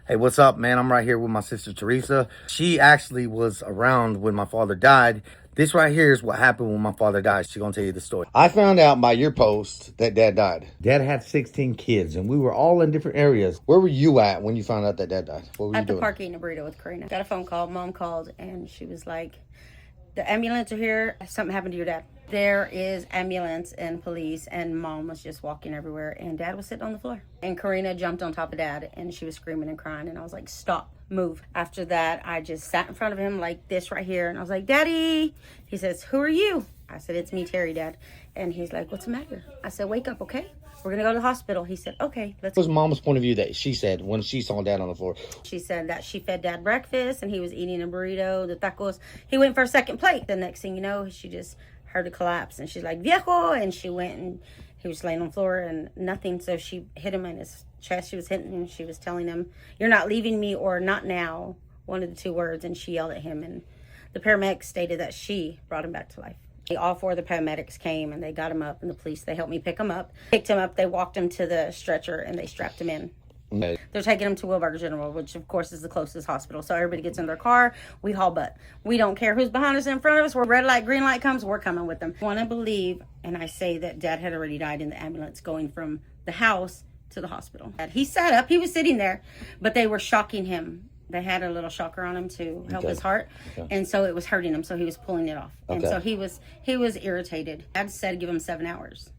Hey, what's up, man? I'm right here with my sister Teresa. She actually was around when my father died. This right here is what happened when my father died. She's gonna tell you the story. I found out by your post that Dad died. Dad had 16 kids, and we were all in different areas. Where were you at when you found out that Dad died? What were you At the doing? park eating a burrito with Karina. Got a phone call. Mom called and she was like, the ambulance are here. Something happened to your dad. There is ambulance and police, and Mom was just walking everywhere, and Dad was sitting on the floor. And Karina jumped on top of Dad, and she was screaming and crying, and I was like, stop, move. After that, I just sat in front of him like this right here, and I was like, Daddy. He says, who are you? I said, it's me, Terry, Dad. And he's like, what's the matter? I said, wake up, okay? We're going to go to the hospital. He said, okay, let's What was Mom's point of view that she said when she saw Dad on the floor? She said that she fed Dad breakfast and he was eating a burrito, the tacos. He went for a second plate. The next thing you know, she just heard a collapse and she's like, viejo. And she went and he was laying on the floor and nothing. So she hit him in his chest. She was hitting him. She was telling him, you're not leaving me or not now. One of the two words. And she yelled at him. And the paramedics stated that she brought him back to life. All four of the paramedics came and they got him up, and the police, they helped me pick him up. Picked him up, they walked him to the stretcher and they strapped him in. Okay. They're taking him to Wilbarger General, which of course is the closest hospital. So everybody gets in their car, we haul butt. We don't care who's behind us, in front of us. Where red light, green light comes, we're coming with them. I want to believe, and I say that Dad had already died in the ambulance going from the house to the hospital. He sat up, he was sitting there, but they were shocking him. They had a little shocker on him to help his heart. And so it was hurting him, so he was pulling it off. And so he was irritated. Dad said give him 7 hours.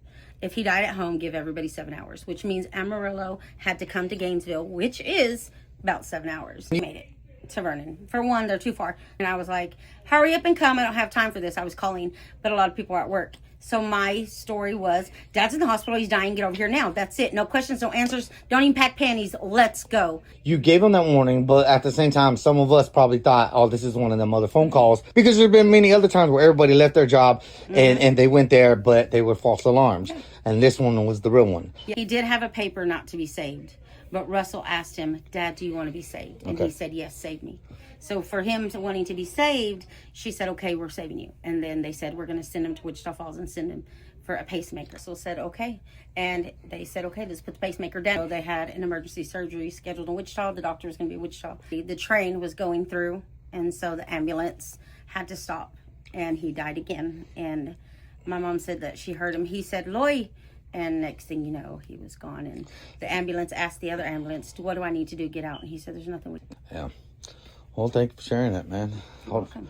If he died at home, give everybody 7 hours, which means Amarillo had to come to Gainesville, which is about 7 hours. He made it to Vernon. For one, they're too far. And I was like, hurry up and come. I don't have time for this. I was calling, but a lot of people are at work. So my story was, Dad's in the hospital. He's dying. Get over here now. That's it. No questions, no answers. Don't even pack panties. Let's go. You gave him that warning, but at the same time, some of us probably thought, oh, this is one of them other phone calls. Because there have been many other times where everybody left their job and they went there, but they were false alarms. And this one was the real one. He did have a paper not to be saved. But Russell asked him, Dad, do you want to be saved? And he said, yes, save me. So for him to wanting to be saved, she said, okay, we're saving you. And then they said, we're going to send him to Wichita Falls and send him for a pacemaker. So said, okay. And they said, okay, let's put the pacemaker down. So they had an emergency surgery scheduled in Wichita. The doctor was going to be in Wichita. The train was going through, and so the ambulance had to stop. And he died again. And my mom said that she heard him. He said, Loy. And next thing you know, he was gone. And the ambulance asked the other ambulance, what do I need to do to get out? And he said, there's nothing we can do. Yeah. Well, thank you for sharing that, man. You're welcome.